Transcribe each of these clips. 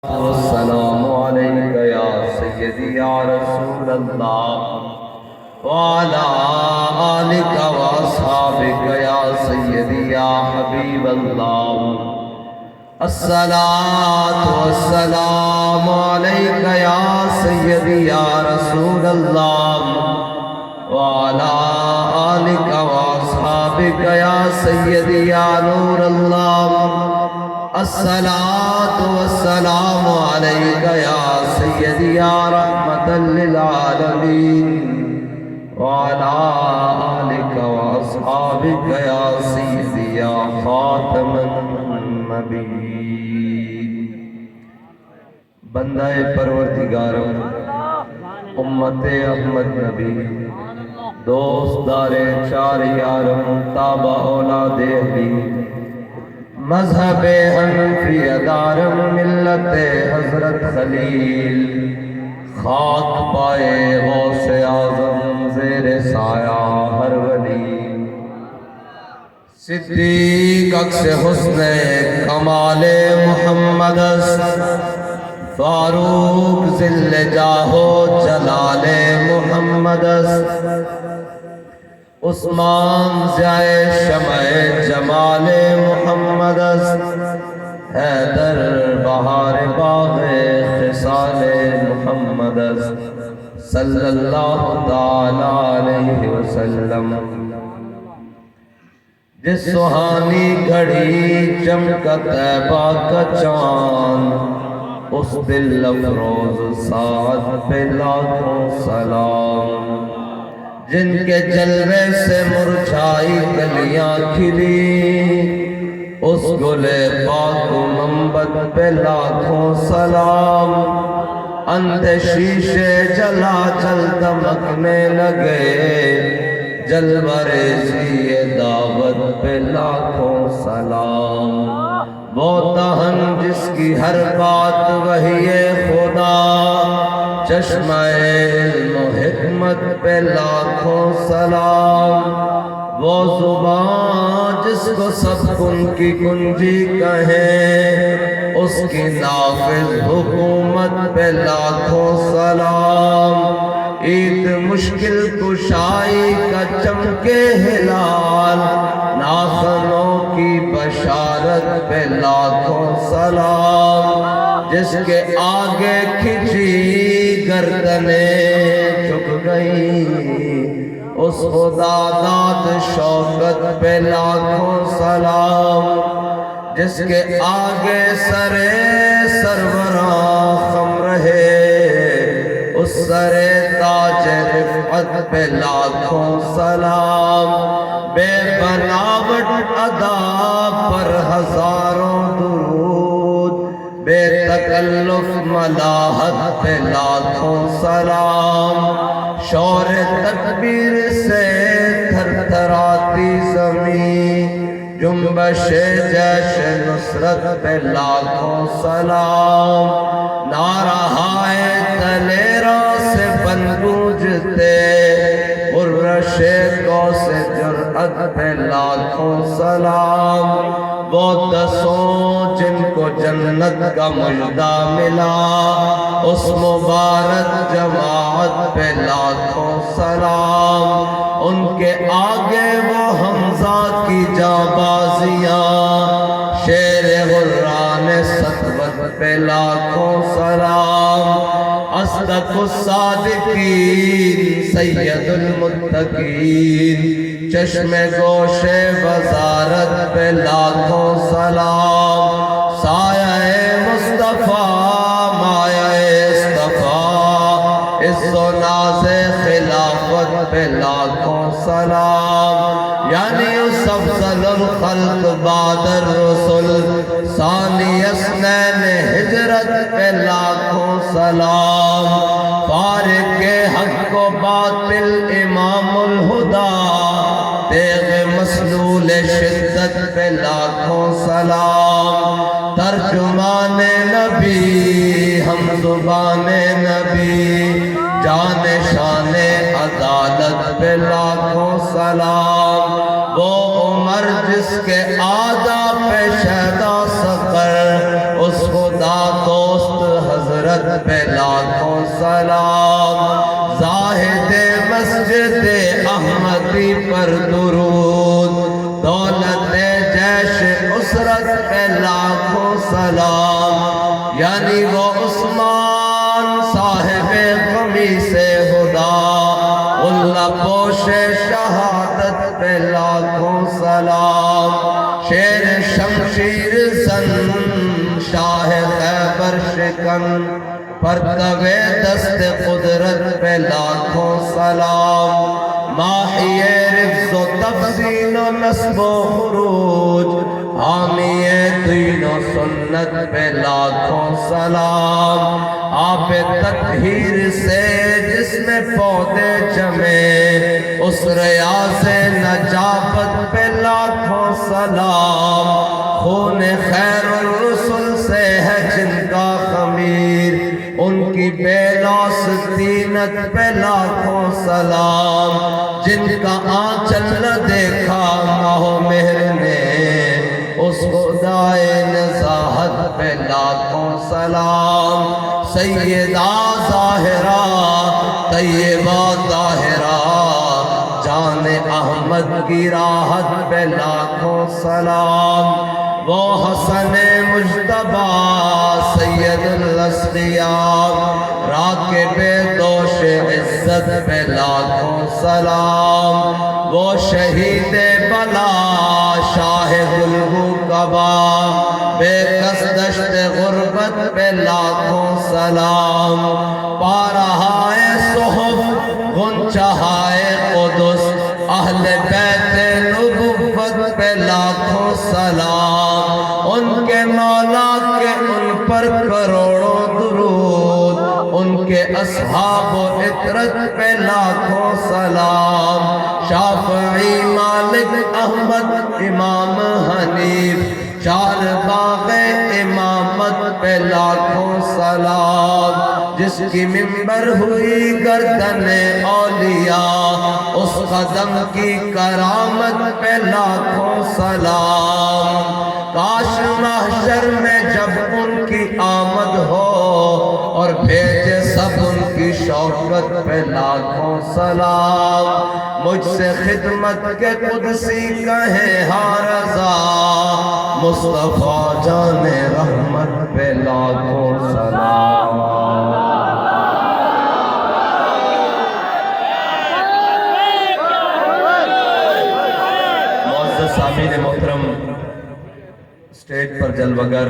والسلام عليك يا سيدي يا رسول الله وعلى آلك وأصحابك يا سيدي يا حبيب الله الصلاة والسلام عليك يا سيدي يا رسول الله وعلى آلك وأصحابك يا سيدي يا نور الله الصلاة والسلام عليك يا سيدي يا رحمة للعالمين وعلى آلك وأصحابك يا سيدي يا خاتم النبيين بندہ پروردگارم امت احمد نبی دوست دار چار یارم تابع اولاد علی مذہب حنفی دارم ملت حضرت خلیل خاک پائے غوث اعظم زیر سایہ ہر ولی صدیق عکس حسن کمال محمد فاروق ذل جاہ جلال محمد عثمان ضیاء شمع جمال محمد حیدر بہار باغ خصال محمد صلی اللہ تعالی علیہ وسلم جس سہانی گھڑی چمکا طیبہ کا چاند اس دل افروز ساتھ پہ لاکھوں سلام جن کے جلوے سے مرجھائی کلیاں کھلی اس گل پاک منبت پہ لاکھوں سلام اندھے شیشے جلا جل دمکنے لگے جلوہ ریزی دعوت پہ لاکھوں سلام وہ دہن جس کی ہر بات وحی خدا چشمہ علم و حکمت پہ لاکھوں سلام وہ زبان جس کو سب کن کی کنجی کہیں اس کی نافذ حکومت پہ لاکھوں سلام عید مشکل کشائی کا چمکے ہلال ناخنوں کی بشارت پہ لاکھوں سلام جس کے آگے کھچی گردنیں جھک گئی اس خدا داد شوکت پہ لاکھوں سلام جس کے آگے سرے سروراں خم رہے اس سرے تاج رفعت پہ لاکھوں سلام بے بناوٹ ادا پر ہزاروں درود بے تکلف ملاحت پہ لاکھوں سلام شور تکبیر سے تھر تھراتی زمین جنبش جیش نصرت پہ لاکھوں سلام نارہائے دلیروں سے بن گونجتے قرش کو سے جرأت پہ لاکھوں سلام وہ دسوں جن کو جنت کا مجدہ ملا اس مبارک جماعت پہ لاکھوں سلام ان کے آگے وہ حمزہ کی جانبازیاں شیر غران سطوت پہ لاکھوں سلام اصدق الصادقین سید المتقین چشم گوش وزارت پہ لاکھوں سلام سایہ مصطفیٰ مایہ اصطفیٰ عز و ناز خلافت پہ لاکھوں سلام یعنی اس افضل الخلق بعد الرسل ثانی اثنین ہجرت پہ لاکھوں سلام فارق حق و باطل امام الہدا تیغ مسلول شدت پہ لاکھوں سلام ترجمان نبی ہم زبان نبی جان شان عدالت پہ لاکھوں سلام وہ عمر جس کے آدھا پہ شہدہ سفر اس خدا دوست قدرت پہ لاکھوں سلام، زاہد مسجد احمدی پر درود، دولت جیش اسرت پہ لاکھوں سلام، یعنی وہ عثمان صاحب قمیص ہدا، اللہ پوش شہادت پہ لاکھوں سلام، شیر شمشیر زن شاہ خیبر شکن، پرتو دست قدرت پہ لاکھوں سلام، ماحی رفظ و تفزین و نصب و خروج، حامی دین و سنت پہ لاکھوں سلام، آپ تطہیر سے جس میں پودے جمے، اس ریاض نجابت پہ لاکھوں سلام، خون خیر الرسل سے ہے جن کا خمیر، ان کی بے لوث دینت پہ لاکھوں سلام، جن کا آنچل نہ دیکھا ماہ مہر نے، اس خدائے نزاہت پہ لاکھوں سلام، سیدہ ظاہرہ طیبہ طاہرہ جان احمد کی راحت پہ لاکھوں سلام، وہ حسن مجتبی سید الاسقیاء راکب دوش عزت پہ لاکھوں سلام، وہ شہید بلا شاہ گلگو کبا بے کس دشت غربت پہ لاکھوں سلام، پارہائے صحف غنچہائے قدس اہل بیت نبوت پہ لاکھوں سلام، ان کے مولا کے ان پر کروڑوں درود، ان کے اصحاب و عطرت پہ لاکھوں سلام، شافعی مالک احمد امام حنیف چار باغ امامت پہ لاکھوں سلام، جس کی منبر ہوئی گردن اولیاء، اس قدم کی کرامت پہ لاکھوں سلام، کاش محشر میں جب ان کی آمد ہو اور بھیجے سب ان کی شوکت پہ لاکھوں سلام، مجھ سے خدمت کے قدسی کہیں ہاں رضا، مصطفیٰ جان رحمت پہ لاکھوں سلام۔ معزز سامعین محترم، اسٹیج پر جلوگر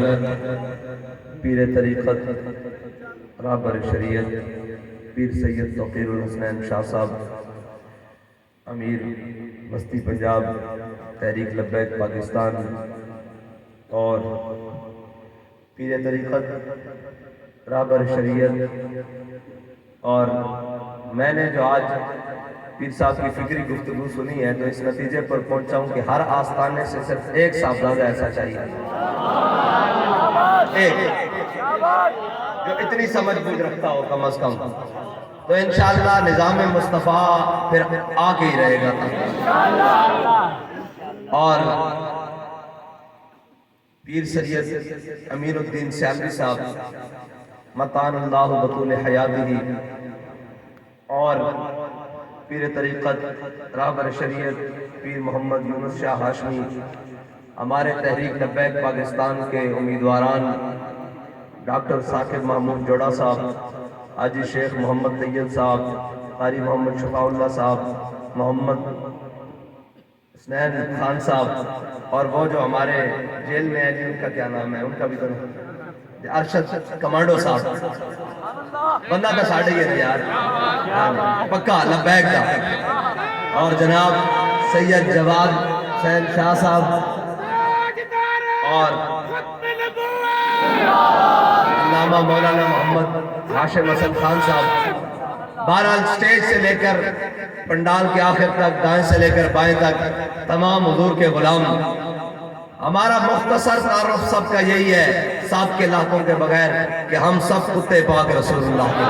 پیر طریقت رہبر شریعت پیر سید توقیر الحسنین شاہ صاحب، امیر بستی پنجاب تحریک لبیک پاکستان، اور پیر طریقت رہبر شریعت، اور میں نے جو آج پیر صاحب کی فکری گفتگو سنی ہے تو اس نتیجے پر پہنچا ہوں کہ ہر آستانے سے صرف ایک صاحبزادہ ایسا چاہیے، ایک جو اتنی سمجھ بوجھ رکھتا ہو کم از کم، تو انشاءاللہ نظام مصطفیٰ پھر آ کے ہی رہے گا۔ اور پیر سید امین الدین سیالوی صاحب متان اللہ بطول حیاتہ، اور پیر طریقت رہبر شریعت پیر محمد یونس شاہ ہاشمی، ہمارے تحریک لبیک پاکستان کے امیدواران ڈاکٹر ثاقب محمود جوڑا صاحب، حاجی شیخ محمد طیب صاحب، قاری محمد شفاء اللہ صاحب، محمد حسنین خان صاحب، اور وہ جو ہمارے جیل میں ہیں جی ان کا کیا نام ہے، ان کا بھی تو ارشد کمانڈو صاحب، بندہ کا ساڑھے یہ یار پکا لبیک کا، اور جناب سید جواد حسین شاہ صاحب، اور علامہ مولانا محمد ہاشم حسن خان صاحب۔ بہرحال سٹیج سے لے کر پنڈال کے آخر تک، دائیں سے لے کر بائیں تک تمام حضور کے غلام، ہمارا مختصر تعارف سب کا یہی ہے ساتھ کے لاکھوں کے بغیر کہ ہم سب کتے پاک رسول اللہ کے،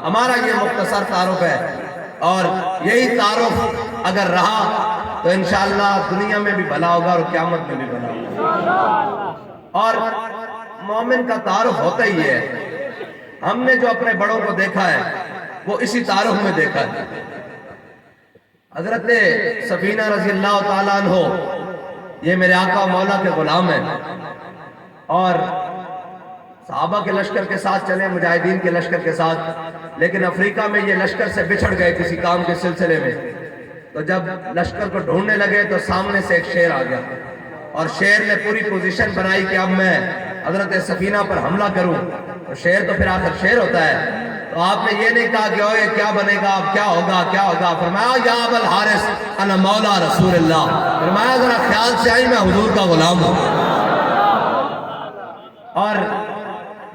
ہمارا یہ مختصر تعارف ہے، اور یہی تعارف اگر رہا تو انشاءاللہ دنیا میں بھی بھلا ہوگا اور قیامت میں بھی بھلا ہوگا۔ اور مومن کا تعارف ہوتا ہی ہے. ہم نے جو اپنے بڑوں کو دیکھا ہے وہ اسی تعارف میں دیکھا ہے. حضرت سفینہ رضی اللہ تعالیٰ عنہ یہ میرے آقا مولا کے غلام ہیں اور صحابہ کے لشکر کے ساتھ چلے, مجاہدین کے لشکر کے ساتھ, لیکن افریقہ میں یہ لشکر سے بچھڑ گئے کسی کام کے سلسلے میں. تو جب لشکر کو ڈھونڈنے لگے تو سامنے سے ایک شیر آ گیا اور شیر نے پوری پوزیشن بنائی کہ اب میں حضرت سفینہ پر حملہ کروں. تو شیر تو پھر آخر شیر ہوتا ہے. تو آپ نے یہ نہیں کہا کہ اوئے کیا بنے گا, اب کیا ہوگا کیا ہوگا. فرمایا یا ابا الحارث انا مولا رسول اللہ. فرمایا ذرا خیال سے آئی, میں حضور کا غلام ہوں. اور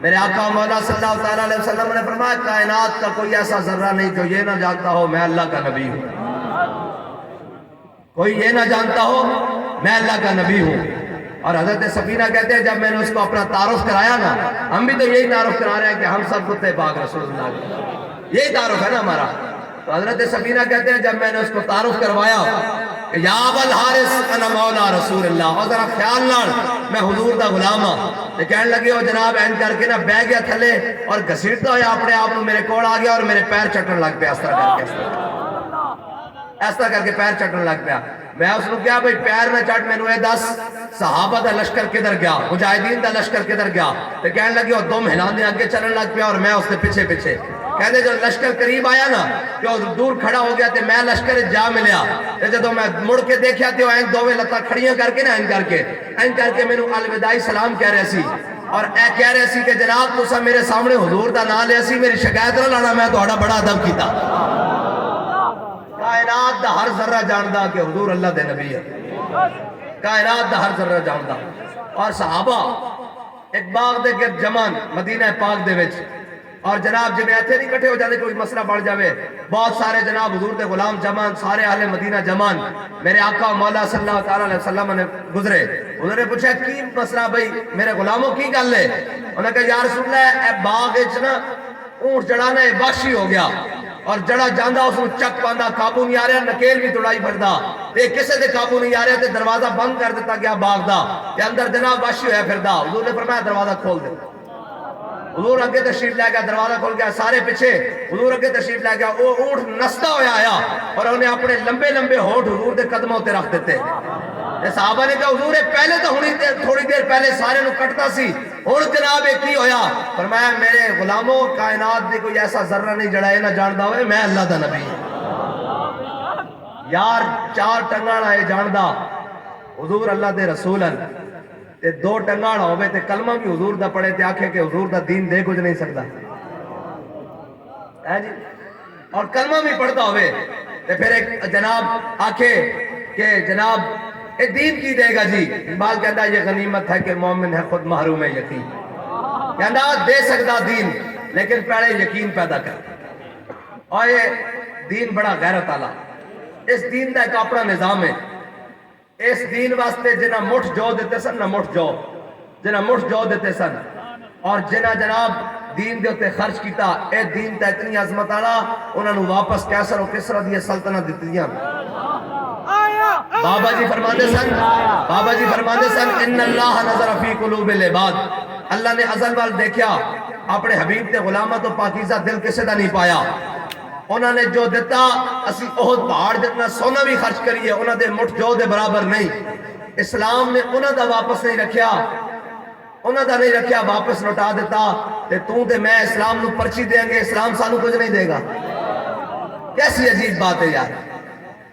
میرے آقا مولا صلی اللہ علیہ وسلم نے فرمایا کائنات کا کوئی ایسا ذرہ نہیں جو یہ نہ جانتا ہو میں اللہ کا نبی ہوں. کوئی یہ نہ جانتا ہو میں اللہ کا نبی ہوں. اور حضرت سفینہ کہتے ہیں جب میں نے اس کو اپنا تعارف کرایا نا, ہم بھی تو یہی تعارف کرا رہے ہیں کہ ہم سب کتے پاک رسول اللہ, یہی تعارف ہے نا ہمارا. تو حضرت سفینہ کہتے ہیں جب میں نے اس کو تعارف کروایا کہ یا ابا الحارث انا مولا رسول اللہ, اور ذرا خیال نال میں حضور دا غلام ہاں. تو کہنے لگے وہ جناب این کر کے نا بہ گیا تھلے اور گھسیٹتا ہوا اپنے آپ کو میرے کول آ گیا اور میرے پیر چٹن لگ پیا. اس طرح کر کے پیر چٹن لگ پیا. میں اس نے کہا بھئی پیر نہ چٹ, میں نے دس صحابہ دا لشکر کدھر گیا, مجاہدین دا لشکر کدھر گیا. تو کہنے لگے وہ دم ہلانے آگے چلن لگ پیا اور میں اس کے پیچھے پیچھے. کہتے جو لشکر قریب آیا نا کہ وہ دور کھڑا ہو گیا تے میں لشکر جا ملیا. جدو میں مڑ کے دیکھیا تے وہ این دوویں لتاں کھڑیاں کر کے نا این کر کے مینوں الوداعی سلام کہہ رہے سی اور اے کہہ رہے سی کہ جناب تساں میرے سامنے حضور دا نام لیا سی, میری شکایت نہ لانا, میں تہاڈا بڑا ادب کیتا. کائنات دا ہر ذرہ جاندا کہ حضور اللہ دے نبی ہے. کائنات دا ہر ذرہ جاندا. اور صحابہ ایک باغ دے گرد جمان مدینہ پاک دے وچ, اور جناب جی میں ایتھے نہیں کٹھے ہو جاتے کوئی مسئلہ بڑھ جاوے, بہت سارے جناب حضور دے غلام جمان, سارے اہل مدینہ جمان. میرے آقا مولا صلی اللہ علیہ وسلم نے گزرے, انہوں نے پوچھا کی مسئلہ بھئی میرے غلاموں کی گل ہے. انہوں نے کہا یا رسول اللہ اے باغ وچ نا اونٹ جڑانا ہے وحشی ہو گیا اور جڑا جاندہ اس نے چک پاندہ, قابو نہیں آ رہا, نکیل بھی توڑائی پڑدا, تے کسے دے قابو نہیں آ رہا, تے دروازہ بند کر دیتا گیا باغ دا, تے اندر جناب وحشی ہویا پھردا. حضور نے فرمایا دروازہ کھول دے. حضور اگے تشریف لے گیا, دروازہ کھول گیا, سارے پیچھے. حضور اگے تشریف لے گیا, وہ اونٹ نستا ہویا آیا اور انہیں اپنے لمبے لمبے ہونٹ حضور دے قدموں تے رکھ دیتے. صحابہ نے کہا حضور پہلے تو تھوڑی دیر پہلے سارے نو کٹتا سی, اور جناب ایک کی ہویا. فرمایا میرے غلاموں کائنات دی کوئی ایسا ذرہ نہیں جڑا یہ نہ جاندا ہوئے میں اللہ دا نبی. یار چار ٹنگاں آئے جاندا حضور اللہ دے رسول ہیں, تے دو ٹنگاں ہوئے تے کلمہ بھی حضور دا پڑھے تے آکھے کہ حضور دا دین دے کچھ نہیں سکتا ہے جی, اور کلمہ بھی پڑھتا ہوئے تے پھر ایک جناب آکھے کہ جناب اے دین کی دے گا جی. اقبال کہتا ہے یہ غنیمت ہے کہ مومن ہے خود محروم ہے یقین. کہتا دے سکتا دین لیکن پہلے یقین پیدا کر. اور یہ دین بڑا غیرت والا, اس دین دا ایک اپنا نظام ہے. اس دین واسطے جنہ مٹھ جو دیتے سن, نہ مٹھ جو جنہ مٹھ جو دیتے سن, اور جنہ جناب دین دے ہوتے خرچ کیتا, اے دین تا اتنی عظمت آنا انہوں نے واپس کیسر و کسرا دیئے سلطنت دیتی دیاں. بابا جی فرماندے سن ان اللہ نظر فی قلوب العباد, اللہ نے ازل وال دیکھیا اپنے حبیب تے غلامت و پاکیزہ دل کسے دا نہیں پایا. انہوں نے جو دیتا اسی احد پہاڑ جتنا سونا بھی خرچ کریے انہوں نے مٹھ جو دے برابر نہیں. اسلام نے انہوں دا واپس نہیں رکھیا, انہوں دا نہیں رکھیا, واپس لوٹا دیتا. تے تو تے میں اسلام نو پرچی دیں گے, اسلام سانو کچھ نہیں دے گا. کیسی عجیب بات ہے یار,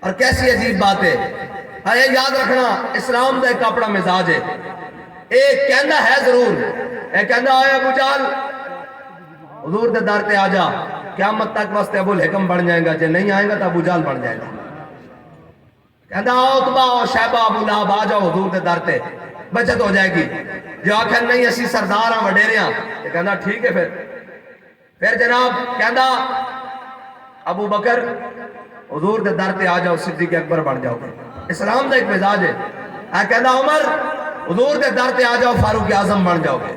اور کیسی عجیب بات ہے. یہ یاد رکھنا اسلام دا ایک اپنا مزاج ہے. ایک کہندہ ہے ضرور, ایک کہندہ آئے ابو جہل حضور دے در تے آجا, قیامت تک واسطے ابو الحکم بن جائے گا, جے نہیں آئے گا تو ابو جہل بن جائے گا. کہندہ آؤ اتبا آؤ شہبہ ابو لہب آ جاؤ حضور دے در تے, بچت ہو جائے گی. جو آکھیں نہیں اسی سردار ہاں وڈیرے ہاں, کہندہ ٹھیک ہے. پھر جناب کہندہ ابو بکر حضور دے در تے آ جاؤ, صدیق اکبر بن جاؤ گے. اسلام دا ایک مزاج ہے. کہندہ عمر حضور دے در تے آ جاؤ, فاروق اعظم بن جاؤ گے.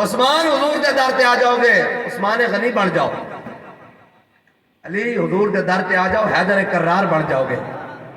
عثمان حضور دے در تے آ جاؤ گے, عثمان غنی بن جاؤ. علی حضور دے در تے آ جاؤ, حیدر کرار بن جاؤ گے.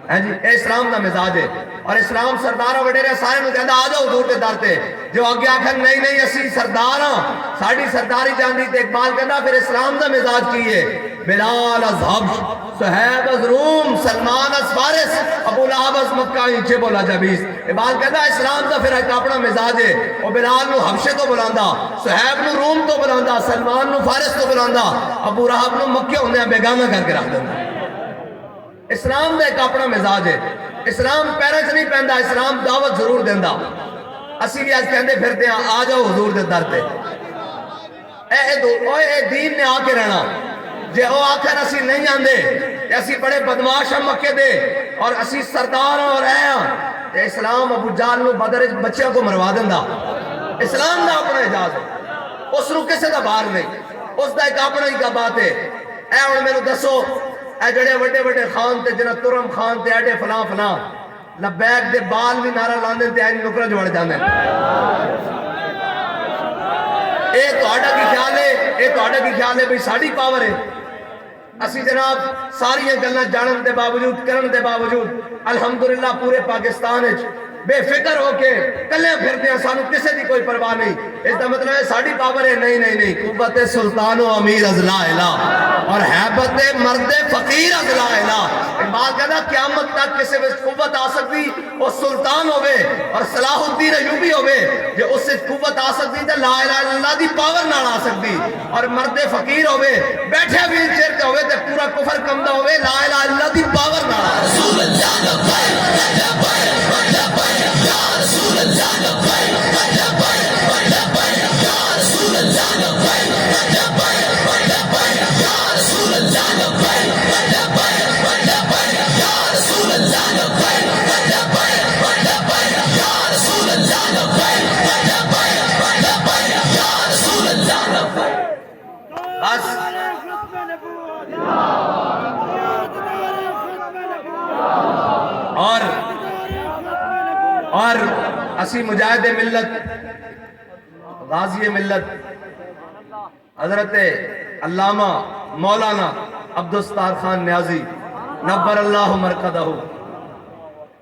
جی اسلام دا مزاج ہے اور اسلام سردار وڈیرے سارے نو کہندا آ جاؤ حضور دے در تے جو اگے آکھن نہیں نہیں اسی سردار ہاں ساڈی سرداری جاندی تے اقبال کہندا پھر اسلام دا مزاج کی ہے بلال از حبش صہیب از روم سلمان از فارس ابو لہب از مکہ انچے بولا جبیس اقبال کہندا اسلام دا پھر ایک اپنا مزاج ہے او بلال نو حبشے تو بلاندا صہیب نو روم تو بلاندا سلمان نو فارس تو بلاندا ابو لہب نو مکے ہوندے بیگانہ کر کے رکھ دیندا اسلام دا ایک اپنا مزاج ہے اسلام پیرے چ نہیں پیندا اسلام دعوت ضرور دیندا اسی بھی آج کہندے پھرتے ہیں آ جاؤ حضور دے در تے اے دین نے آ کے رہنا جے او آخر اسی نہیں آندے تے اسی بڑے بدماش ہم مکے دے اور اسی سردار اور اے ہاں تے اسلام ابو جہل نو بدر وچ بچیاں کو مروا دیندا اسلام دا اپنا اعجاز ہے اس نو کسے دا باہر نہیں اس دا ایک اپنا ہی کا بات ہے اے ہن مینوں دسو اے جڑے وڈے وڈے خان تے جنہ ترم خان تے ایڈے فلاں فلاں لبیک دے بال بھی نعرہ لاندے تے این نکرا جوڑ جاندے اے تہاڈا کی خیال ہے اے تہاڈا کی خیال ہے بھئی ساڈی پاور ہے اسی جناب ساری گلاں جانن دے باوجود کرن دے باوجود الحمدللہ پورے پاکستان وچ بے فکر ہو کے کلے پھرتے ہیں سانو کسے دی کوئی پرواہ نہیں اس دا مطلب ہے ساڈی پاور ہے نہیں نہیں نہیں قوت سلطان و امیر از لا الہ اور حیبت مرد فقیر از لا الہ اقبال کہنا قیامت تک کسے وچ قوت آ سکتی وہ سلطان ہوئے اور صلاح الدین ایوبی ہوئے جو اس سے قوت آ سکتی تے لا الہ الا اللہ دی پاور نہ آ سکتی اور مرد فقیر ہوئے بیٹھے ویل چیئر تے ہوئے تے پورا کفر کمدا ہوئے لا الہ الا اللہ دی پاور نہ آ رسول اللہ اور اسی مجاہد ملت غازی ملت حضرت علامہ مولانا عبدالستار خان نیازی نبر اللہ مرقدہ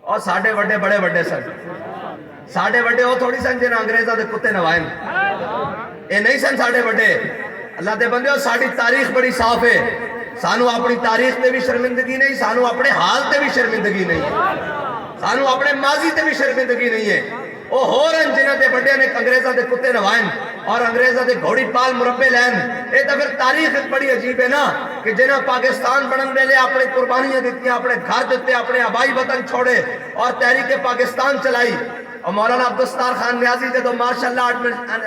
اور ساڑھے وڈے بڑے وڈے سن ساڑھے وڈے ہو تھوڑی سن جنہاں انگریزہ دے کتے نوائن اے نہیں سن ساڑھے وڈے اللہ دے بندے ہو ساڑھی تاریخ بڑی صاف ہے سانو اپنی تاریخ تے بھی شرمندگی نہیں سانو اپنے حال تے بھی شرمندگی نہیں ہے سانو اپنے ماضی تے بھی شرمندگی نہیں ہے او ہو رن جنہ دے بڑے نے انگریزہ دے کتے نوائن اور انگریزہ دے گھوڑی پال مربے لین اے تو پھر تاریخ بڑی عجیب ہے نا کہ جنہ پاکستان بنن لے اپنے قربانیاں دیتی اپنے گھر دیتے اپنے آبائی وطن چھوڑے اور تحریک پاکستان چلائی اور مولانا عبدالستار خان نیازی جدو ماشاءاللہ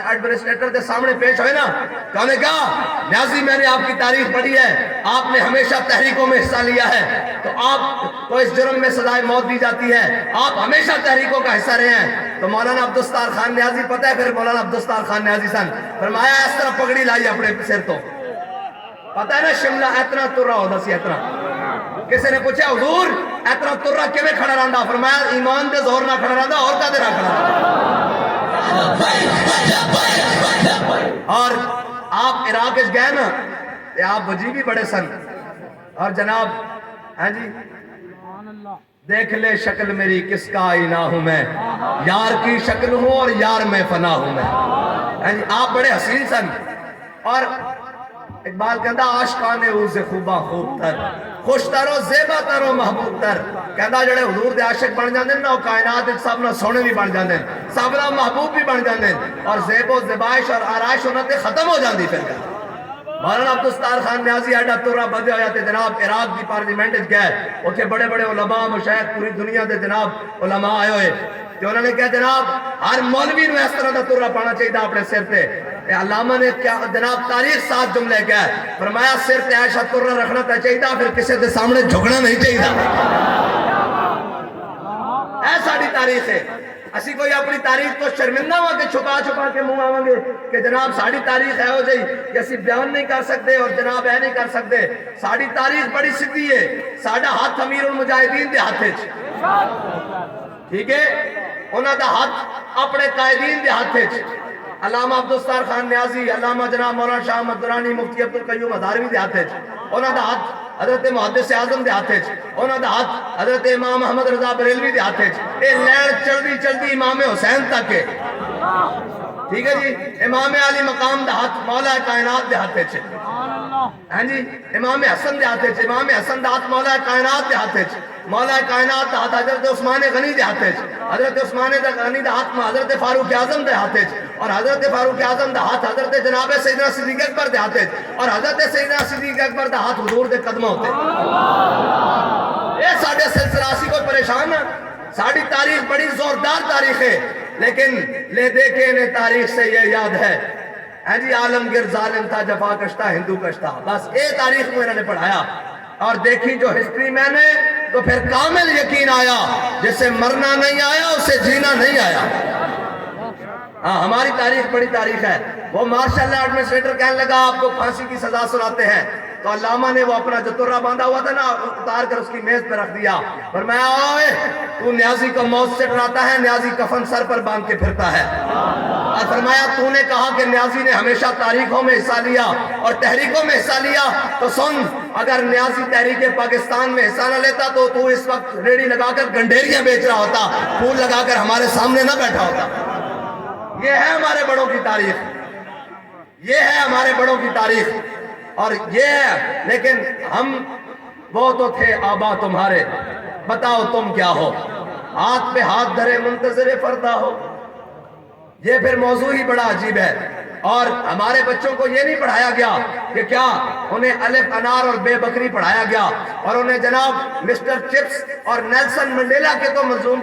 ایڈمنسٹریٹر دے سامنے پیش ہوئے نا کہنے کہا نیازی میں نے آپ کی تاریخ پڑھی ہے آپ نے ہمیشہ تحریکوں میں حصہ لیا ہے تو آپ کو اس جرم میں سزائے موت دی جاتی ہے آپ ہمیشہ تحریکوں کا حصہ رہے ہیں تو مولانا عبدالستار خان نیازی پتہ ہے پھر مولانا عبدالستار خان نیازی سن فرمایا اس طرح پگڑی لائی اپنے سر تو پتہ ہے نا شملہ اتنا تر رہا ہوتا سی اتنا کسی نے پوچھا حضور اتنا تر رہا کیویں کھڑا رہندا فرمایا ایمان دے زور نہ کھڑا رہندا اور کدے نہ کھڑا اور آپ عراق وچ گئے نا تے آپ وجی بھی بڑے سن اور جناب ہاں جی دیکھ لے شکل میری کس کا آئینہ ہوں میں یار کی شکل ہوں اور یار میں فنا ہوں میں ہاں جی آپ بڑے حسین سن اور اقبال کہندا عاشقانے او سے خوبا خوب تر خوش تر و زیبا تر و محبوب تر کہندا جڑے حضور دے عاشق بن جاندے نا کائنات وچ سب نہ سونے بھی بن جاندے سب نہ محبوب بھی بن جاندے اور زیب و زبائش اور آرائش انہاں تے ختم ہو جاندی پھر مولانا عبدالستار خان نیازی ایڈا تورا بدے ہویا تے جناب عراق دی پارلیمنٹ وچ گئے اوتھے بڑے بڑے علماء مشائخ پوری دنیا دے جناب علماء آئے ہوئے کہ انہوں نے کہا جناب ہر مولوی نو اس طرح دا تورا پانا چاہیے اپنے سر تے علامہ نے کیا جناب تاریخ 7 جملے کہا فرمایا سر تے ایشا تورا رکھنا تے چاہیے پھر کسی دے سامنے جھکنا نہیں چاہیے اے ساڑی تاریخ ہے اسی کوئی اپنی تاریخ تو شرمندہ ہوا کہ چھپا چھپا کے منہ آویں گے کہ جناب ساڑی تاریخ ہے ہو جائی کہ اسی بیان نہیں کر سکتے اور جناب ہے نہیں کر سکتے ساڑی تاریخ بڑی سدھی ہے ساڑا ہاتھ امیر المجاہدین دے ہاتھ ٹھیک ہے انہاں دا ہاتھ اپنے قائدین دے ہاتھ علامہ عبدالستار خان نیازی علامہ جناب مولانا شاہ احمد درانی مفتی عبدالقیوم ہزاروی دے ہاتھ انہاں دا ہاتھ حضرت محدث اعظم دے ہاتھ وچ، انہاں دا ہاتھ حضرت امام احمد رضا بریلوی دے ہاتھ وچ، اے لین چلدی چلدی امام حسین تک ہے، ٹھیک ہے جی، امام علی مقام دا ہاتھ مولا کائنات دے ہاتھ وچ، ہاں جی، امام حسن دے ہاتھ وچ، امام حسن دا ہاتھ مولا کائنات دے ہاتھ وچ، مولا کائنات دا ہاتھ حضرت عثمان غنی دے ہاتھ وچ، حضرت عثمان غنی دا ہاتھ حضرت فاروق اعظم دے ہاتھ وچ، اور حضرت فاروق اعظم دا ہاتھ حضرت جناب سیدنا صدیق اکبر دے ہاتھ وچ، اور حضرت سیدنا صدیق اکبر دا ہاتھ حضور دے قدموں تے۔ اے ساڈے سلسلہ اسی کوئی پریشان ہے، ساڈی تاریخ بڑی زوردار تاریخ ہے، لیکن لے دے کے انہیں تاریخ سے یہ یاد ہے، ہاں جی، عالمگیر ظالم تھا، جفا کشتا ہندو کشتا، بس اے تاریخ میں انہوں نے پڑھایا، اور دیکھی جو ہسٹری میں نے تو پھر کامل یقین آیا، جسے مرنا نہیں آیا اسے جینا نہیں آیا۔ ہاں، ہماری تاریخ بڑی تاریخ ہے۔ وہ مارشل لا ایڈمنسٹریٹر کہنے لگا آپ کو پھانسی کی سزا سناتے ہیں، تو علامہ نے وہ اپنا جو ترہ باندھا ہوا تھا نا اتار کر اس کی میز پہ رکھ دیا، فرمایا اوئے تو نیازی کو موت سے ڈراتا ہے، نیازی کفن سر پر باندھ کے پھرتا ہے، اور فرمایا تو نے کہا کہ نیازی نے ہمیشہ تاریخوں میں حصہ لیا اور تحریکوں میں حصہ لیا، تو سن اگر نیازی تحریک پاکستان میں حصہ نہ لیتا تو اس وقت ریڑی لگا کر گنڈیریاں بیچ رہا ہوتا، پھول لگا کر ہمارے سامنے نہ بیٹھا ہوتا۔ یہ ہے ہمارے بڑوں کی تاریخ، یہ ہے ہمارے بڑوں کی تاریخ، اور یہ ہے، لیکن ہم وہ تو تھے آبا تمہارے، بتاؤ تم کیا ہو، ہاتھ پہ ہاتھ دھرے منتظر فردا ہو۔ یہ پھر موضوع ہی بڑا عجیب ہے، اور ہمارے بچوں کو یہ نہیں پڑھایا گیا کہ کیا انہیں الف انار اور بے بکری پڑھایا گیا، اور انہیں جناب مسٹر چپس اور نیلسن منڈیلا کے تو مضمون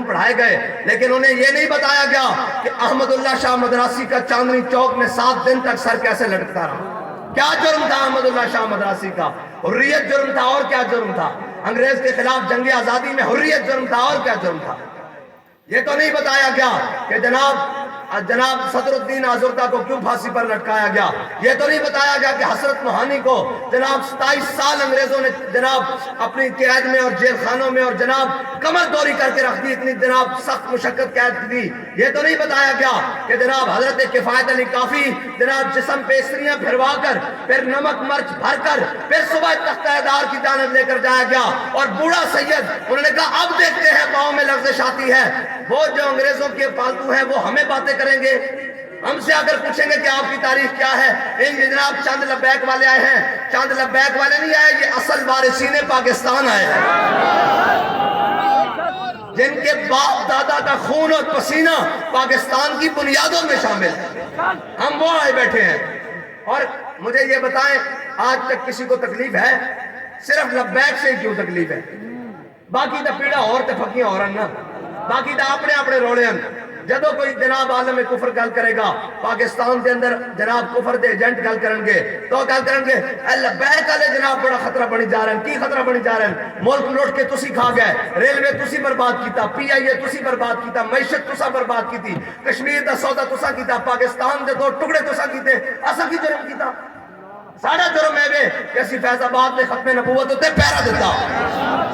پڑھائے گئے، لیکن انہیں یہ نہیں بتایا گیا کہ احمد اللہ شاہ مدراسی کا چاندنی چوک میں 7 دن تک سر کیسے لٹکتا رہا۔ کیا جرم تھا احمد اللہ شاہ مدراسی کا؟ حریت جرم تھا، اور کیا جرم تھا؟ انگریز کے خلاف جنگ آزادی میں حریت جرم تھا، اور کیا جرم تھا؟ یہ تو نہیں بتایا گیا کہ جناب صدر الدین آزردہ کو کیوں پھانسی پر لٹکایا گیا، یہ تو نہیں بتایا گیا کہ حسرت موہانی کو جناب 27 سال انگریزوں نے جناب اپنی قید میں اور جیل خانوں میں اور جناب کمر دوری کر کے رکھ دی، اتنی جناب سخت مشقت قید دی۔ یہ تو نہیں بتایا گیا کہ جناب حضرت کفایت علی کافی جناب جسم پہ استریاں پھروا کر پھر نمک مرچ بھر کر پھر صبح تختہ دار کی جانب لے کر جایا گیا، اور بوڑھا سید انہوں نے کہا اب دیکھتے ہیں پاؤں میں لفظ شاتی ہے، وہ جو انگریزوں کے پالتو ہیں وہ ہمیں باتیں کریں گے، ہم سے اگر پوچھیں گے کہ آپ کی تاریخ کیا ہے، ان جناب چند لبیک والے آئے ہیں، چند لبیک والے نہیں آئے، یہ اصل وارثین پاکستان آئے ہیں، جن کے باپ دادا کا خون اور پسینہ پاکستان کی بنیادوں میں شامل ہے، ہم وہ آئے بیٹھے ہیں۔ اور مجھے یہ بتائیں آج تک کسی کو تکلیف ہے؟ صرف لبیک سے کیوں تکلیف ہے؟ باقی دا پیڑا اور تے پھکیاں اور نا، باقی دا اپنے روڑے ہیں۔ جدو کوئی جناب عالم کفر گل کرے گا پاکستان دے اندر جناب کفر دے ایجنٹ گل کرن گے تو گل کرن گے لبیک والے جناب بڑا خطرہ بنی جا رہے ہیں۔ کی خطرہ بنی جا رہے ہیں؟ ملک لوٹ کے تسی کھا گئے، ریلوے تسی برباد کیتا، پی آئی اے تسی برباد کیتا، معیشت تسا برباد کیتی، کشمیر دا سودا تسا کیتا، پاکستان دے 2 ٹکڑے تسا کیتے، اسا کی جرم کیتا؟ ساڑھا جرم ہے کہ اسی فیض آباد نے ختم نبوت ہوتے پیرا دیتا،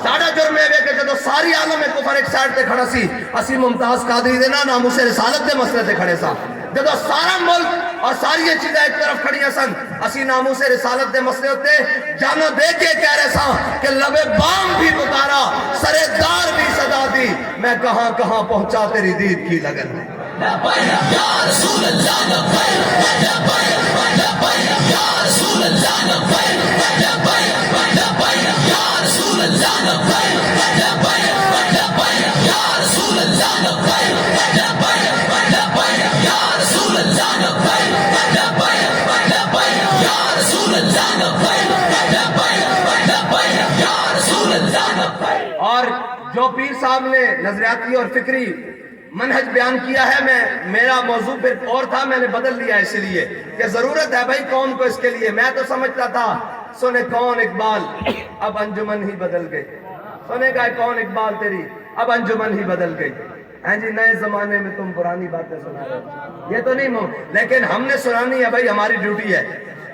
ساڑھا جرم ہے کہ جدو ساری عالم کفر ایک سائڈ تے کھڑا سی، اسی ممتاز قادری دینا ناموس رسالت دے مسئلے تے کھڑے سا، جدو سارا ملک اور ساری یہ چیزیں ایک طرف کھڑیاں سن، اسی ناموس رسالت دے مسئلے ہوتے جانو دے کے کہہ رہے سا کہ لبے بام بھی پکارا، سرے دار بھی صدا دی، میں کہاں کہاں پہنچا تیری دید کی لگن۔ یا رسول اللہ لبیک لبیک لبیک یا رسول اللہ لبیک لبیک لبیک یا رسول اللہ لبیک لبیک لبیک یا رسول اللہ لبیک لبیک لبیک یا رسول اللہ لبیک لبیک لبیک یا رسول اللہ لبیک لبیک لبیک یا رسول اللہ لبیک۔ اور جو پیر صاحب نے نظریاتی اور فکری منہج بیان کیا ہے، میرا موضوع پھر اور تھا، میں نے بدل لیا اس لیے کہ ضرورت ہے بھائی قوم کو اس کے لیے۔ میں تو سمجھتا تھا سنے کون اقبال اب انجمن ہی بدل گئی، سنے گا کون اقبال تیری اب انجمن ہی بدل گئی، ہاں جی نئے زمانے میں تم پرانی باتیں سنا رہے، یہ تو نہیں لیکن ہم نے سنانی ہے بھائی، ہماری ڈیوٹی ہے،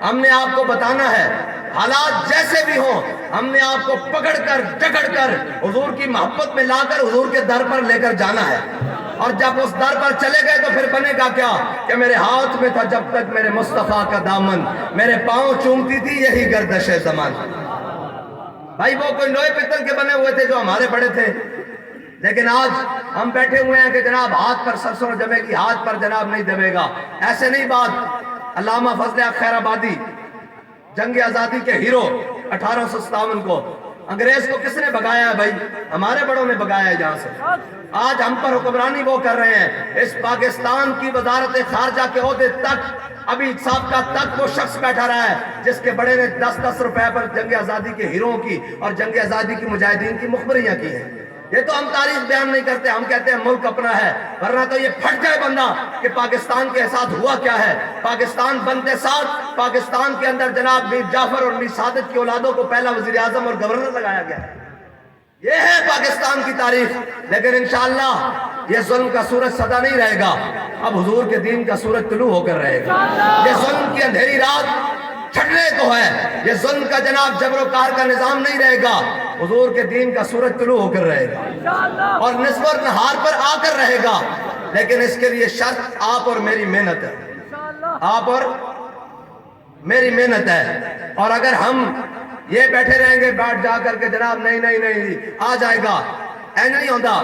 ہم نے آپ کو بتانا ہے، حالات جیسے بھی ہوں ہم نے آپ کو پکڑ کر جکڑ کر حضور کی محبت میں لا کر حضور کے در پر لے کر جانا ہے، اور جب اس در پر چلے گئے تو پھر بنے گا کیا کہ میرے ہاتھ میں تھا جب تک میرے مصطفیٰ کا دامن، میرے پاؤں چومتی تھی یہی گردش زمان۔ بھائی وہ کوئی لوہے پتل کے بنے ہوئے تھے جو ہمارے بڑے تھے، لیکن آج ہم بیٹھے ہوئے ہیں کہ جناب ہاتھ پر سرسوں جمے گی، ہاتھ پر جناب نہیں دبے گا، ایسے نہیں بات۔ علامہ فضل حق خیر آبادی جنگ آزادی کے ہیرو 1857 کو انگریز کو کس نے بھگایا ہے؟ بھائی ہمارے بڑوں نے بھگایا ہے جہاں سے۔ آج ہم پر حکمرانی وہ کر رہے ہیں، اس پاکستان کی وزارت خارجہ کے عہدے تک ابھی سابقہ تک وہ شخص بیٹھا رہا ہے جس کے بڑے نے 10-10 روپے پر جنگ آزادی کے ہیروؤں کی اور جنگ آزادی کی مجاہدین کی مخبریاں کی ہیں۔ یہ تو ہم تاریخ بیان نہیں کرتے، ہم کہتے ہیں ملک اپنا ہے، ورنہ تو یہ پھٹ جائے بندہ کہ پاکستان کے ساتھ ہوا کیا ہے۔ پاکستان بنتے ساتھ پاکستان کے اندر جناب میر جعفر اور میر صادق کی اولادوں کو پہلا وزیر اعظم اور گورنر لگایا گیا۔ یہ ہے پاکستان کی تاریخ، لیکن انشاءاللہ یہ ظلم کا سورج سدا نہیں رہے گا، اب حضور کے دین کا سورج طلوع ہو کر رہے گا۔ یہ ظلم کی اندھیری رات چھٹنے کو ہے، یہ ظلم کا جناب جبر و کار کا نظام نہیں رہے گا، حضور کے دین کا سورج طلوع ہو کر رہے گا اور نصف اور نہار پر آ کر رہے گا، لیکن اس کے لیے شرط آپ اور میری محنت ہے، آپ اور میری محنت ہے۔ اور اگر ہم یہ بیٹھے رہیں گے بیٹھ جا کر کے جناب نہیں نہیں نہیں آ جائے گا، این نہیں ہوتا۔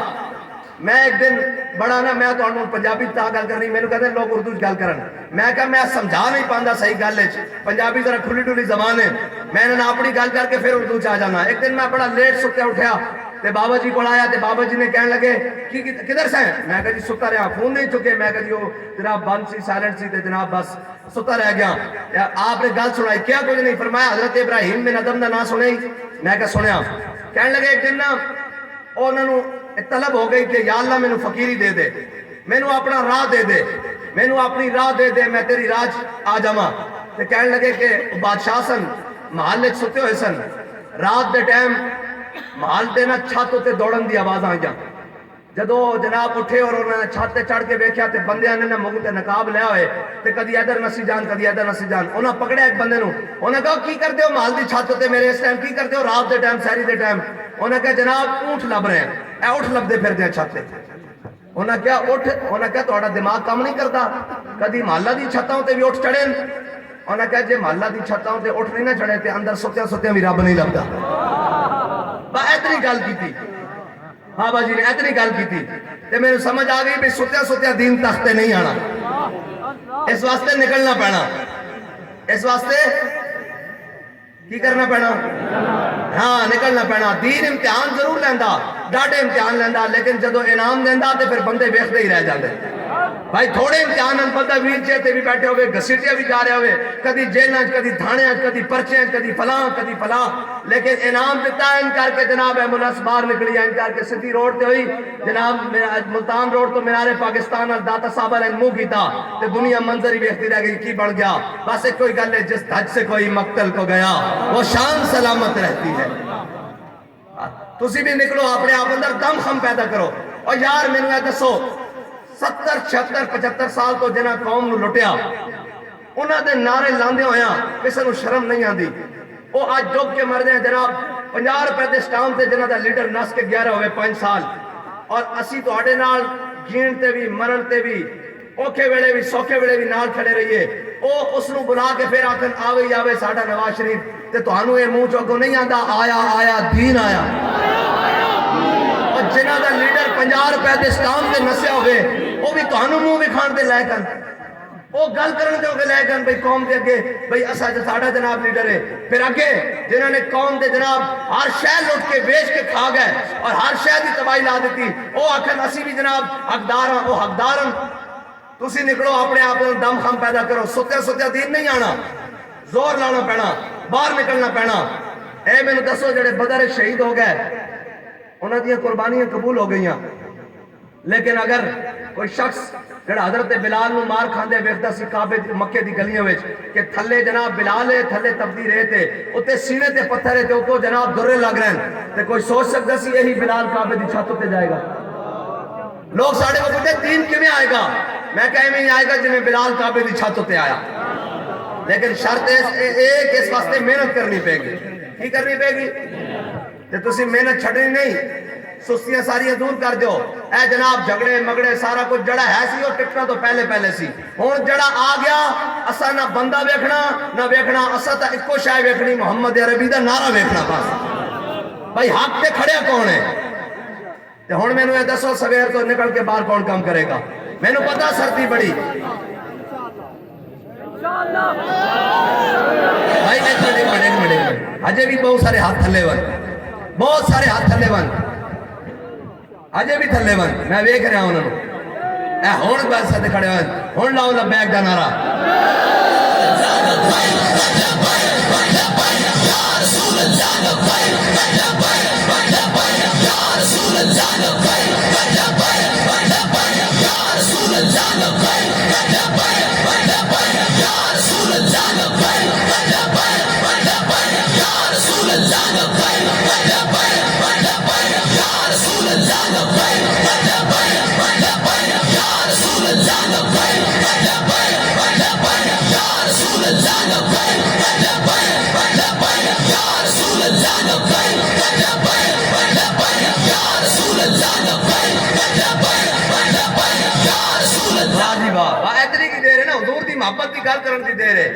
میں ایک دن بڑا نا میں تو پنجابی تا گل کرنی، میں نے کہتے ہیں لوگ اردو گل کرن، میں کہا میں سمجھا نہیں پاندہ صحیح گل ہے، پنجابی ذرا کھلی ڈولی زبان ہے، میں نے اپنی گل کر کے پھر اردو چاہ جانا۔ ایک دن میں بڑا لیٹ ستے اٹھیا تے بابا جی کو آیا تے بابا جی نے کہنے لگے کدھر سے ہیں؟ میں کہا جی ستا رہا، فون نہیں چکے، میں کہا جی وہ جناب بند سی سائلنٹ سی تے جناب بس ستا رہ گیا۔ آپ نے گل سنائی کیا؟ کچھ نہیں فرمایا حضرت ابراہیم بن ادم دا نام سنائی؟ میں کہا سنیا۔ کہنے لگے ایک دن نا انہوں نے طلب ہو گئی کہ یا اللہ میں نے فقیری دے دے، میں نے اپنا راہ دے دے، میں نے اپنی راہ دے دے، میں تیری راج آ جاواں۔ تے کہنے لگے کہ بادشاہ سن محل وچ ستے ہوئے سن، رات دے ٹائم محل دے نا چھت تے دوڑن دی آواز آئیاں، جدو جناب اٹھے اور انہوں نے چھت تے چڑھ کے ویکھیا تے بندیاں نے منہ تے نقاب لیا ہوئے تے کدی ادھر نسی جان کدی ادھر نسی جان۔ انہاں پکڑیا ایک بندے نو، انہاں کہا کی کردے ہو محل دی چھت تے میرے اس ٹائم، کی کردے ہو رات دے ٹائم سحری دے ٹائم؟ انہاں کہا جناب اونٹ لب رہے ہیں، اے اونٹ لبدے پھردے ہیں چھت تے۔ انہاں کہا اٹھ، انہاں کہا تہاڈا دماغ کام نہیں کردا، کدی محلہ دی چھتاں تے بھی اٹھ چڑھے؟ انہاں کہا جے محلہ دی چھتاں تے اٹھ نہیں نہ چڑھے تے اندر ستیاں ستیاں بھی رب نہیں لبدا۔ با اتنی گل کیتی بابا جی نے، اتنی گل کیتی تے میرے سمجھ آ گئی بھی ستیاں ستیاں دین تختے نہیں آنا، اس واسطے نکلنا پینا، اس واسطے کی کرنا پینا؟ ہاں نکلنا پینا۔ دین امتحان ضرور لیندہ، ڈاڈے امتحان لیندہ، لیکن جدو انعام دیندہ تے پھر بندے ویکھدے ہی رہ جاندے۔ بھائی تھوڑے امتحان بندہ ویل چیئر تے بھی بیٹھے ہوئے، گھسیٹے بھی جا رہے ہوئے، کدی جیلیں کدی تھانے کدی پرچے کدی فلاں کدی فلاں، لیکن انعام دیتا ہے ان کر کے جناب ایمبولینس باہر نکلی ہے، ان کر کے سدھی روڈ تے ہوئی جناب ملتان روڈ تو مینار پاکستان اور داتا صاحب نے منہ کیتا تے دنیا منظر ہی ویکھتی رہ گئی کی بن گیا۔ بس ایک کوئی گل ہے جس دھج سے کوئی مقتل کو گیا وہ شان سلامت رہتی ہے۔ تسی بھی نکلو اپنے آپ اندر دم خم پیدا کرو۔ اور یار میں نے دسو 70 76 75 سال تو جنہ قوم نو لٹیا، انہاں دے نعرے لاندے ہویا کسے نو شرم نہیں آندی، وہ آج ڈوب کے مر دیں جناب 50 روپے دے سٹام تے جنہ دا لیڈر نس کے 11 ہوئے 5 سال، اور اسی تو آڑے نال جین تے بھی مرن تے بھی اوکھے ویلے بھی سوکھے ویلے بھی نال کھڑے رہیے۔ او اس نو بلا کے پھر آکھن آوے آوے ساڈا نواز شریف تے تہانوں اے منہ چوکو نہیں آندا آیا آیا دین آیا۔ اور جنہ دا لیڈر 50 روپے دے سٹام تے نسیا ہوئے وہ بھی تہانوں منہ بھی کھان دے لائے کن، وہ گل کرنے دے ہوگے لائے کن بھئی قوم دے اگے بھئی اسا جو ساڑھا جناب لیڈر ہے، پھر اگے جنہوں نے قوم دے جناب ہر شہر لوٹ کے بیچ کے کھا گئے اور ہر شہر دی تباہی لا دیتی، وہ آکھن اسی بھی جناب حقدار ہاں، وہ حقدار ہاں۔ تسی نکلو اپنے آپ دم خم پیدا کرو، ستیا ستیا دین نہیں آنا، زور لانا پینا، باہر نکلنا پینا۔ اے میں نے دسو جڑے بدر شہید ہو گئے انہاں دیاں قربانیاں قبول ہو گئیاں، لیکن اگر کوئی شخص جڑا حضرت بلال نو مار کھاندے ویکھدا سی کعبے مکے دی گلیاں وچ کہ تھلے جناب بلال ہے تھلے تبدی رہے تے اتے سینے تے پتھر ہے تے اوکو جناب درے لگ رہے ہیں، تے کوئی سوچ سکتا سی یہی بلال کعبے دی چھت تے جائے گا؟ لوگ ساڑھے کو کہتے دین کیویں آئے گا؟ میں کہے میں آئے گا جنہیں بلال کعبے دی چھت تے آیا، لیکن شرط ایک اس واسطے محنت کرنی پے گی۔ کی کرنی پے گی؟ تے تسی محنت چھڑنی نہیں، سستیاں ساریاں دور کر دیو۔ اے جناب جھگڑے مگڑے سارا کچھ جڑا ہے سی اور ٹکنا تو پہلے پہلے سی، ہون جڑا آ گیا اسا نہ بندہ ویکھنا نہ ویکھنا، اسا تا اکو شاہ ویکھنی محمد عربی دا نعرہ ویکھنا بس۔ بھائی حق تے کھڑیا کون ہے؟ تے ہن مینوں یہ دسو سویر تو نکل کے باہر کون کام کرے گا؟ مینوں پتا سردی بڑی بھائی ایک منٹ اجے بھی بہت سارے ہاتھ تھلے ون، بہت سارے ہاتھ تھلے ون، اجے بھی تھلے ون، میں ویکھ رہا انہاں نوں اے ہن بس تے کھڑے ون، ہن لاؤ لبیک دا نعرہ محبت کی گل کرن دی دیر ہے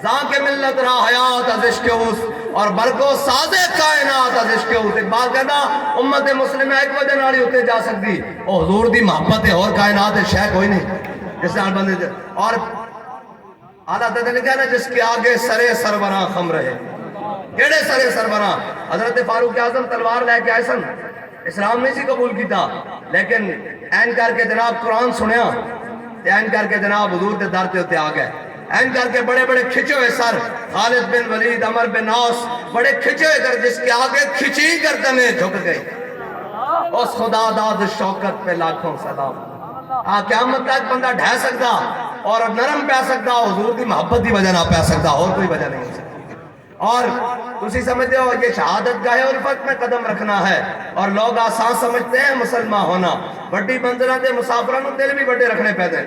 زاں کے ملت را حیات از عشق اوس اور برگو ساز کائنات از عشق اوس اقبال کہنا امت مسلمہ ایک وجہ نالی ہوتے جا سکتی او حضور دی محبت ہے اور کائنات ہے شے کوئی نہیں جس نے بندے دے اور اعلیٰ حضرت نے کہنا جس کے آگے سرے سربراں خم رہے کیڑے سرے سربراں حضرت فاروق اعظم تلوار لے کے آئے سن اسلام نہیں سی قبول کیتا لیکن این کر کے جناب قرآن سنیا این کر کے جناب حضور دے در تے ہوتے آگئے این کر کے بڑے بڑے کھچے ہوئے سر خالد بن ولید عمر بن عاص بڑے کھچے ہوئے کر جس کے آگے کھچی گردنیں جھک گئی اس خدا داد شوکت پہ لاکھوں سلام قیامت تک بندہ ڈھہ سکتا اور نرم پہ سکتا حضور کی محبت کی وجہ نہ پہ سکتا اور کوئی وجہ نہیں ہو سکتی اور تسی سمجھتے ہو یہ شہادت گاہ الفت میں قدم رکھنا ہے اور لوگ آسان سمجھتے ہیں مسلمان ہونا بڑی منزلہ دے مسافرانوں دل بھی بڑے رکھنے پہ دیں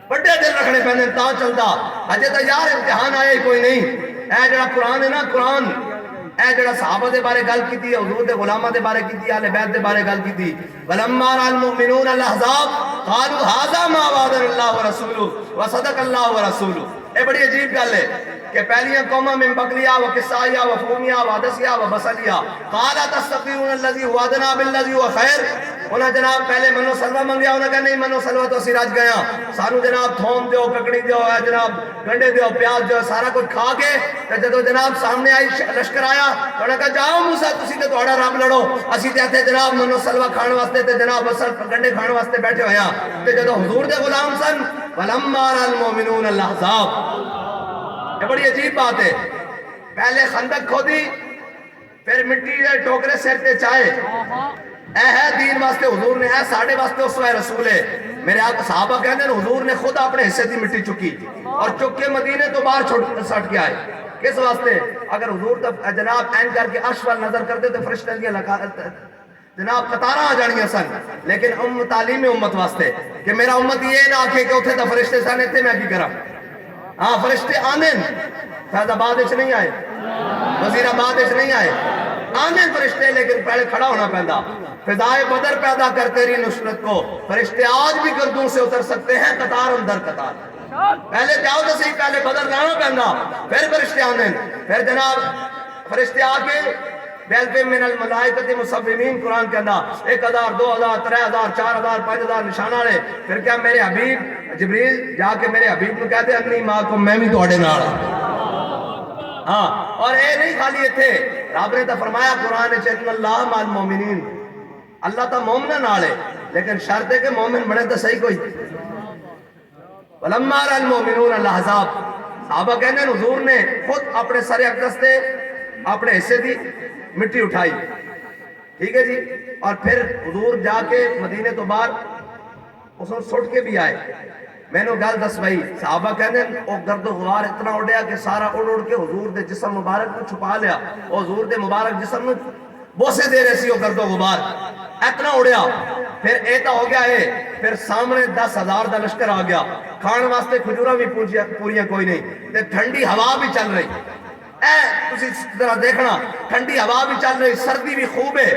بڑے دل رکھنے پہ دیں تا چلتا اجے تا یار امتحان آیا ہی کوئی نہیں اے جڑا قرآن ہے نا قرآن اے جڑا صحابہ دے بارے گل کی تھی حضور دے غلامہ دے بارے کی تھی اہل بیت دے بارے گل کی تھی وَلَمَّا رَأَى الْمُؤْمِنُونَ الْأَحْزَابَ قَالُوا هَذَا مَا وَعَدَنَا اللَّهُ وَرَسُولُهُ وَصَدَقَ اللَّهُ وَرَسُولُهُ اے بڑی عجیب گل ہے کہ پہلیاں قومہ من بقلیہ و قصائیہ و فومیہ و عدسیہ و بسلیہ قَالَ تَسْتَقِرُونَ الَّذِي وَعَدَنَا بِالَّذِي وَخَيْرُ انہاں جناب پہلے منو سلوہ منگیا انہاں کہا نہیں منو سلوہ تو اسی راج گیا سانو جناب تھوم دیو ککڑی دیو جناب گنڈے دیو پیاز دیو سارا کچھ کھا کے جدو جناب سامنے آئی لشکر آیا تو انہاں کہا جاؤ موسیٰ تسی تے توڑا رب لڑو اسی تے آتے جناب منو سلوہ کھان واسطے تے جناب اصل گنڈے کھان واسطے بیٹھے ہویا تے جدو حضور دے غلام سن وَلَمَّا رَأَى الْمُؤْمِنُونَ الْأَحْزَابَ یہ بڑی عجیب بات ہے پہلے خندق کھودی پھر مٹی دے ٹوکرے سر تے چائے اے ہے دین واسطے حضور نے اے ساڑھے واسطے اسوہ رسول ہے میرے صحابہ کہتے ہیں حضور نے خود اپنے حصے دی مٹی چکی اور چک کے مدینے تو باہر سٹ کے آئے کس واسطے اگر حضور جناب این کر کے عرش وال نظر کرتے تو فرشتہ دیا جناب قطارہ آ جانیاں سن لیکن تعلیم امت واسطے کہ میرا امت یہ نہ آکھے کہ اتھے تا فرشتے سن اتھے میں کی کرا ہاں فرشتے آنین فیض آباد اچھ نہیں آئے وزیر آباد اچھ نہیں آئے آنین فرشتے لیکن پہلے کھڑا ہونا پہندا فضائے بدر پیدا کر تیری نصرت کو فرشتے آج بھی گردوں سے اتر سکتے ہیں قطار اندر قطار پہلے جاؤ تو صحیح پہلے بدر جانا پہندا پھر فرشتے آنین پھر جناب فرشتے آگے بیلفِ من الملائکت مصومین قرآن کے اندر 1000 2000 3000 4000 5000 نشانہ لے پھر کیا میرے حبیب جبریل جا کے میرے حبیب کو کہتے انی ماکم میں بھی توڑے ناڑا ہاں اور اے نہیں خالی تھے رب نے تو فرمایا قرآن چیتن اللہ مع المومنین اللہ تا مومنہ ناڑے لیکن شرط ہے کہ مومن بڑے تو صحیح کوئی وَلَمَّا رَأَى الْمُؤْمِنُونَ الْأَحْزَابَ صحابہ کہنے حضور نے خود اپنے سر اقدس سے اپنے حصے دی مٹی اٹھائی ٹھیک ہے جی اور پھر حضور جا کے مدینے تو بعد اس نے سٹ کے بھی آئے میں نے گل دس بھائی صحابہ کہنے او گرد و غبار اتنا اڑیا کہ سارا اڑ اڑ کے حضور دے جسم مبارک کو چھپا لیا اور حضور دے مبارک جسم نے بوسے دے رہے سی او گرد و غبار اتنا اڑیا پھر ایتا ہو گیا ہے پھر سامنے 10,000 دا لشکر آ گیا کھان واسطے کھجورہ بھی پوریاں کوئی نہیں تے ٹھنڈی ہوا بھی چل رہی تسی ذرا دیکھنا ٹھنڈی ہوا بھی چل رہی سردی بھی خوب ہے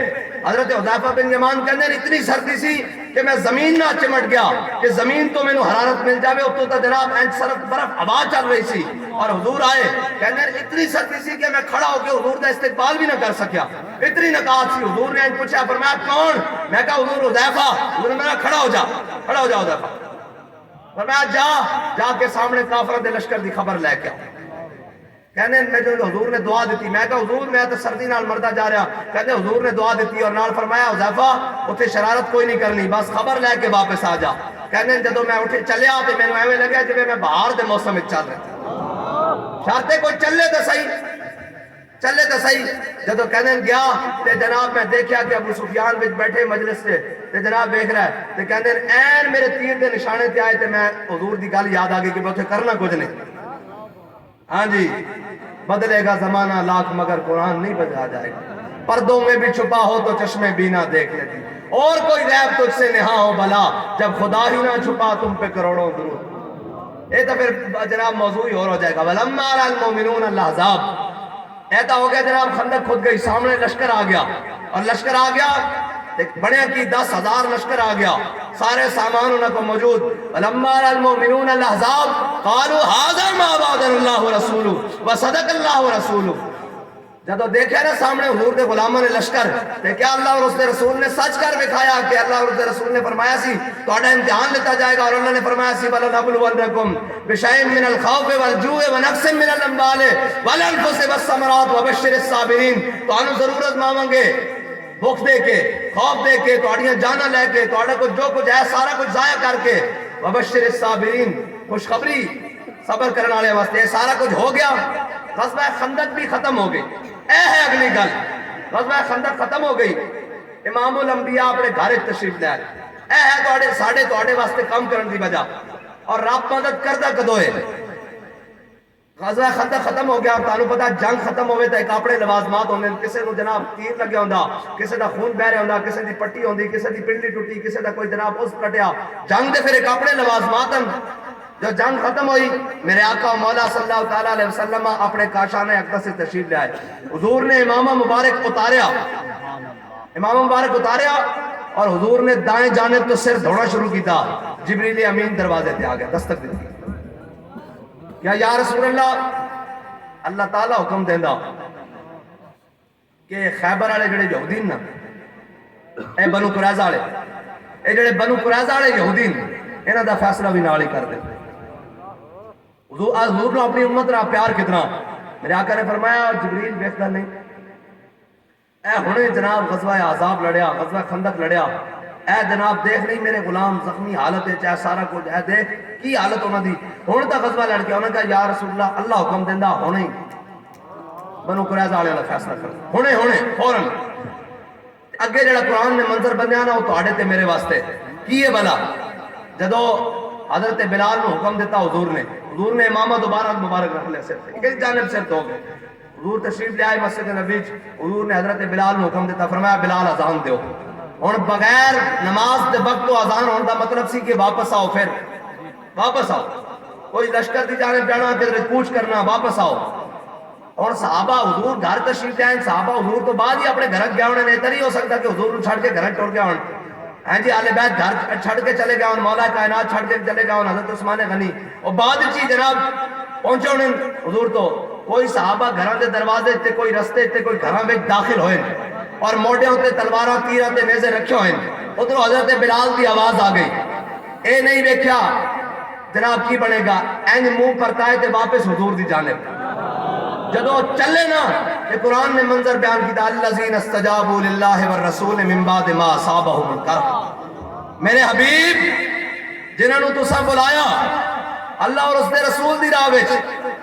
حضرت حذیفہ بن یمان کہنے اتنی سردی سی کہ میں زمین نہ چمٹ گیا کہ زمین تو میں نو حرارت مل جاوے اتو تا جناب اینچ صرف برف ہوا چل رہی سی اور حضور آئے کہنے اتنی سردی سی کہ میں کھڑا ہو کے حضور دا استقبال بھی نہ کر سکیا اتنی نکات سی حضور نے اینچ پوچھا فرمایا کون میں کہا حضور حذیفہ حضور نے میرا کھڑا ہو جا حذیفہ فرمایا جا کے سامنے کافرہ دے لشکر دی خبر لے کے کہنے میں جو حضور نے دعا دیتی میں کہا حضور میں تو سردی نال مردہ جا رہا کہنے حضور نے دعا دیتی اور نال فرمایا حذیفہ اتھے شرارت کوئی نہیں کرنی بس خبر لے کے واپس آ جا کہنے جدو میں اٹھے چلے آتے میں نے ایویں لگیا جب میں باہر دے موسم میں چل رہے تھے شارتے کوئی چلے تو صحیح جدو کہنے گیا تے جناب میں دیکھیا کہ ابو سفیان بچ بیٹھے مجلس سے تے جناب دیکھ رہا ہے تے کہنے این میرے تیر دے نشانے تے آئے تے میں حضور دی گل یاد آگئی کہ میں اتھے کرنا کچھ نہیں ہاں جی بدلے گا زمانہ لاکھ مگر قرآن نہیں بجا جائے گا پردوں میں بھی چھپا ہو تو چشمے بینا دیکھ لیتی اور کوئی غیب تجھ سے نہا ہو بلا جب خدا ہی نہ چھپا تم پہ کروڑوں درود اے تو پھر جناب موضوع ہی اور ہو جائے گا وَلَمَّا رَأَى الْمُؤْمِنُونَ الْأَحْزَابَ ایتا ہو گیا جناب خندق کھد گئی سامنے لشکر آ گیا اور لشکر آ گیا بڑے کی 10,000 لشکر آ گیا سارے سامان انہوں کو موجود وَلَمَّا رَأَى الْمُؤْمِنُونَ الْأَحْزَابَ قَالُوا هَذَا مَا وَعَدَنَا اللَّهُ وَرَسُولُهُ وَصَدَقَ اللَّهُ وَرَسُولُهُ جدو دیکھے نا سامنے حضور دے غلاموں نے لشکر تے کیا اللہ اور اس دے رسول نے سچ کر دکھایا کہ اللہ اور اس دے رسول نے فرمایا سی تو آڑا امتحان لیتا جائے گا اور اللہ نے فرمایا سی وَلَنَبْلُوَنَّكُمْ بِشَيْءٍ مِّنَ الْخَوْفِ وَالْجُوعِ وَنَقْصٍ مِّنَ الْأَمْوَالِ وَالْأَنفُسِ وَالثَّمَرَاتِ وَبَشِّرِ الصَّابِرِينَ تو آنو ضرورت مانگیں گے بھوک دے کے خوف دے کے تو آڑیاں جانا لے کے تو آڑا کچھ جو کچھ ہے سارا کچھ ضائع کر کے وَبَشِّرِ الصَّابِرِينَ خوشخبری صبر کرنے والے واسطے سارا کچھ ہو گیا غزوہ خندق بھی ختم ہو گئی اے ہے اگلی گل غزوہ خندق ختم ہو گئی امام الانبیاء اپنے گھر تشریف لے اے ہے ساڑھے توڑے واسطے کم کرن دی وجہ اور رب مدد کردہ کدو ہے غزوہ خندق ختم ہو گیا اور تعلق پتا جنگ ختم ہوئے تھے کپڑے لوازمات ہونے کسے کو جناب تیر لگیا ہوندہ کسے دا خون بہ رہا ہوندہ کسے دی پٹی ہوندی کسے دی پنڈلی ٹوٹی کسے دا کوئی جناب اس کٹیا جنگ دے پھر کپڑے لوازمات جو جنگ ختم ہوئی میرے آقا و مولا صلی اللہ علیہ وسلم اپنے کاشان اقدس سے تشریف لے آئے حضور نے امامہ مبارک اتاریا اور حضور نے دائیں جانب تو سر دھونا شروع کی تھا جبریل امین دروازے تے آگیا دستک دیتی کیا یا رسول اللہ تعالیٰ حکم دیندہ کہ خیبر آلے جڑے یہودین نا اے بنو قریظہ آلے اے جڑے بنو قریظہ آلے یہودین انہاں دا فیصلہ بھی نال ہی کر دے حضور نے اپنی امت رہا پیار کتنا میرے آقا نے فرمایا جبریل بیخدہ نہیں اے ہونے جناب غزوہ احزاب لڑیا غزوہ خندق لڑیا اے جناب دیکھ نہیں میرے غلام زخمی حالت ہے چاہے سارا کچھ ہے دیکھ کی حالت ہونا دی ہونے تا غزوہ لڑ گیا انہوں نے کہا یا رسول اللہ حکم دیندہ ہونے ہی بنو قریظہ آلے اللہ فیصلہ کر ہونے فوراں اگے جڑا قرآن نے منظر بندیا نا وہ تو آڑے تے میرے واسطے کیے بلا جدو حضرت بلال نے حکم دیتا حضور نے امامہ دوبارہ مبارک رکھ لے سر ایک جانب سر دو گئے حضور تشریف لے آئے مسجد نبی حضور نے حضرت بلال نے حکم دیتا فرمایا بلال اذان دیو اور بغیر نماز دے وقت تو اذان ہونے دا مطلب سی کہ واپس آؤ پھر واپس آؤ کوئی لشکر دی جانب جانا کہ کوچ کرنا واپس آؤ اور صحابہ حضور گھر تشریف لے آئے صحابہ حضور تو بعد ہی اپنے گھر گیا انہیں نہیں ہو سکتا کہ حضور چھڑ کے گھر ٹوڑ گیا ہاں جی آلے بیت گھر چھڑ کے چلے گیا مولا کائنات چھڑ کے چلے گیا حضرت عثمان غنی اور بعد چی جناب پہنچے انہیں حضور تو کوئی صحابہ گھران دے دروازے تے کوئی رستے تے کوئی گھران میں داخل ہوئے اور موڑے ہوتے تلوارہ تیرہ تے نیزے رکھے ہوئے ادھر حضرت بلال دی آواز آ گئی اے نہیں دیکھا جناب کی بنے گا این منہ پرتائے تے واپس حضور دی جانب جدو چلے نا کہ قرآن نے منظر بیان کی الذین استجابوا للہ والرسول من بعد ما اصابہم القرح میرے حبیب جنہوں نے تساں بلایا اللہ اور اس دے رسول دی راہ وچ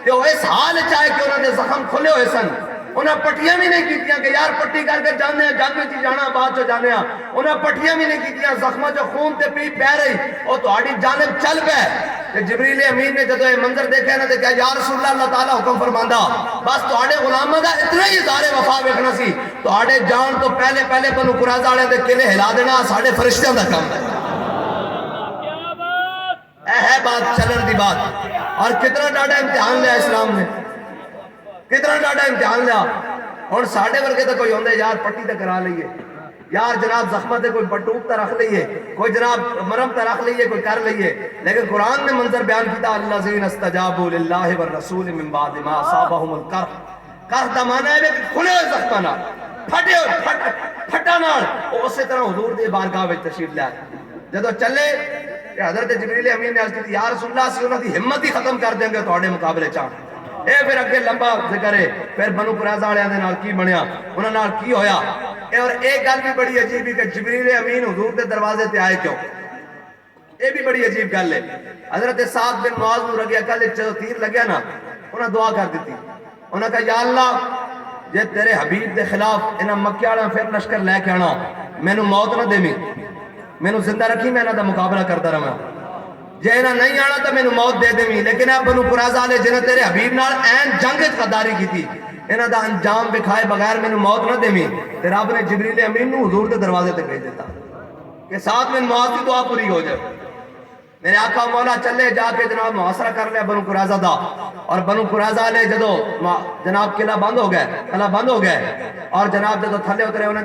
تے او اس حال چاہے کہ انہوں نے زخم کھلے ہوئے سن انہیں پٹیاں بھی نہیں کیتیاں کہ یار پٹی کر کے جانے ہیں جنگ میں جانا بعد جو جانے ہیں انہیں پٹیاں بھی نہیں کیتیاں زخمہ جو خون تے پی پہ رہی اور تو آڑی جانب چل پہ کہ جبریل امین نے جدو یہ منظر دیکھے نا کہ یا رسول اللہ تعالیٰ حکم فرماندہ بس تو آڑے غلامہ دا اتنا ہی ادارے وفا بیکھنا سی تو آڑے جان تو پہلے بنو قریظہ آڑے دے قلعے ہلا دینا ساڑھے فرشتیاں دا کام ہے اے ہے بات چلن دی بات اور کتنا ڈاڑا امتحان لیا اسلام نے کتنا ڈاڈا امتحان لیا ہوں ساڈے ورگے تو کوئی ہوندے یار پٹی تے کرا لئیے یار جناب زخمہ تے کوئی بٹوک تے رکھ لئیے کوئی جناب مرم تے رکھ لئیے کوئی کر لئیے لیکن قرآن نے منظر بیان کیتا الذین استجابوا للہ والرسول من بعد ما اصابہم القرح قرح دا معنی ہے کہ کھلے ہوئے زخمہ نال پھٹا نال اسی طرح حضور دی بارگاہ وچ تشریف لیا جدو چلے حضرت جبریل امین نے عرض کی یا رسول اللہ سے انہوں دی ہمت ہی ختم کر دیں گے تواڈے مقابلے چاہ اے پھر اگے لمبا ذکر ہے پھر بنو قریظہ والے دے نال کی بنیا انہاں نال کی ہویا اور ایک گل بھی بڑی عجیب ہے کہ جبریل امین حضور دے دروازے تے آئے کیوں یہ بھی بڑی عجیب گل ہے حضرت سعد بن معاذ نوں رگیا کل جدوں تیر لگیا نا انہاں دعا کر دیتی انہاں کہا یا اللہ جے تیرے حبیب دے خلاف انہاں مکے والا پھر لشکر لے کے آنا مینوں موت نہ دیویں مینوں زندہ رکھی میں انہاں دا مقابلہ کرتا رہاں جے انہاں نہیں آنا تو مینوں موت دے دیویں لیکن اے بنو قریظہ والے جنہاں تیرے حبیب نال عین جنگ وچ غداری کیتی انہاں دا انجام دکھائے بغیر مینوں موت نہ دیویں تے رب نے جبریل امین نوں حضور دے دروازے تے بھیج دیتا کہ ساتھ میں معاذ کی دعا پوری ہو جائے میرے آقا مولا چلے جا کے جناب محاصرہ کر لیا بنو قریظہ دا اور بنو قریظہ والے جدو جناب قلعہ بند ہو گئے اور جناب جدو تھلے اترے انہوں نے